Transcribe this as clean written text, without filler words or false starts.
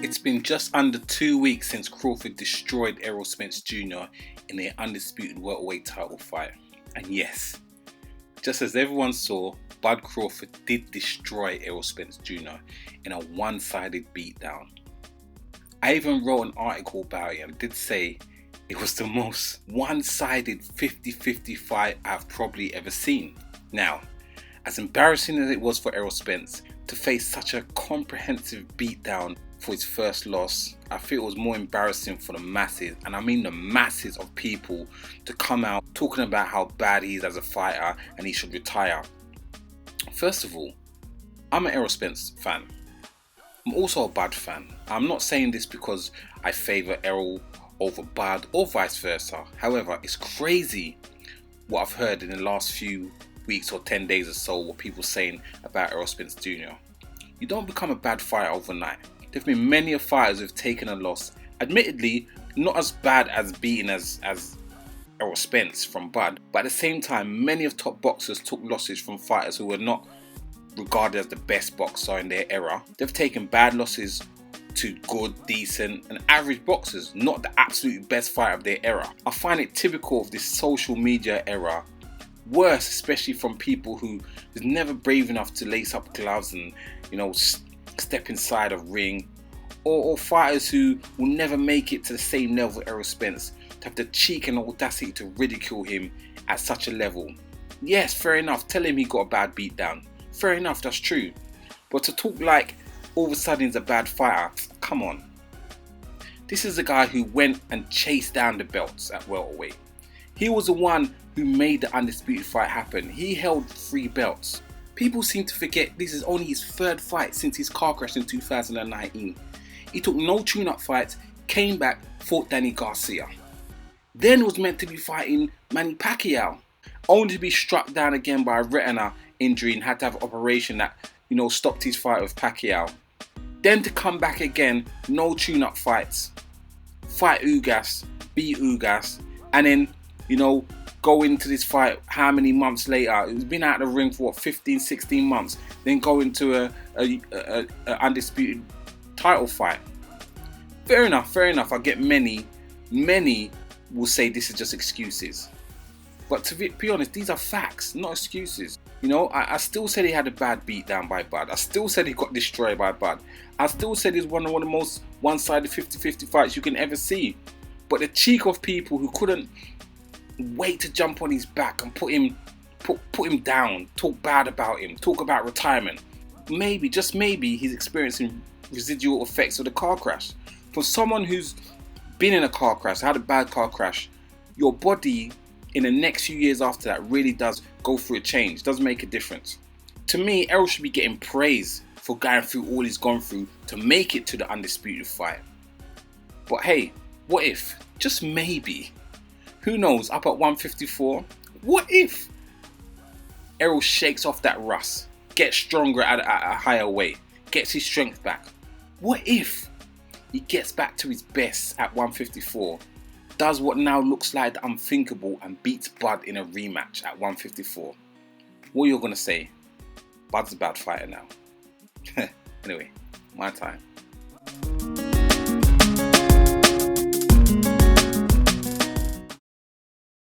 It's been just under 2 weeks since Crawford destroyed Spence Jr. in their undisputed welterweight title fight. And yes, just as everyone saw, Bud Crawford did destroy Spence Jr. in a one-sided beatdown. I even wrote an article about it and did say it was the most one-sided 50-50 fight I've probably ever seen. Now, as embarrassing as it was for Spence to face such a comprehensive beatdown for his first loss, I feel it was more embarrassing for the masses, and I mean the masses of people, to come out talking about how bad he is as a fighter and he should retire. First of all, I'm an Spence fan. I'm also a Bud fan. I'm not saying this because I favour Errol over Bud or vice versa. However, it's crazy what I've heard in the last few weeks or 10 days or so, what people saying about Spence Jr. You don't become a bad fighter overnight. There have been many fighters who have taken a loss, admittedly not as bad as beating as Errol Spence from Bud, but at the same time many of top boxers took losses from fighters who were not regarded as the best boxer in their era. They've taken bad losses to good, decent and average boxers, not the absolute best fighter of their era. I find it typical of this social media era, worse especially from people who was never brave enough to lace up gloves and step inside a ring, or fighters who will never make it to the same level as Errol Spence, to have the cheek and audacity to ridicule him at such a level. Yes, fair enough, tell him he got a bad beatdown. Fair enough, that's true. But to talk like all of a sudden he's a bad fighter, come on. This is a guy who went and chased down the belts at welterweight. He was the one who made the undisputed fight happen. He held 3 belts. People seem to forget this is only his 3rd fight since his car crash in 2019. He took no tune-up fights, came back, fought Danny Garcia. Then was meant to be fighting Manny Pacquiao, only to be struck down again by a retina injury and had to have an operation that stopped his fight with Pacquiao. Then to come back again, no tune-up fights, fight Ugas, beat Ugas, and then go into this fight how many months later? He's been out of the ring for 15, 16 months, then go into a undisputed title fight. Fair enough. I get many will say this is just excuses. But to be honest, these are facts, not excuses. I still said he had a bad beatdown by Bud. I still said he got destroyed by Bud. I still said he's one of the most one-sided 50-50 fights you can ever see. But the cheek of people who couldn't wait to jump on his back and put him down, talk bad about him, talk about retirement. Maybe, just maybe, he's experiencing residual effects of the car crash. For someone who's been in a car crash, had a bad car crash, your body in the next few years after that really does go through a change, does make a difference. To me, Errol should be getting praise for going through all he's gone through to make it to the undisputed fight. But hey, what if, just maybe, who knows, up at 154, what if Errol shakes off that rust, gets stronger at a higher weight, gets his strength back? What if he gets back to his best at 154, does what now looks like the unthinkable and beats Bud in a rematch at 154? What are you going to say? Bud's a bad fighter now. Anyway, my time.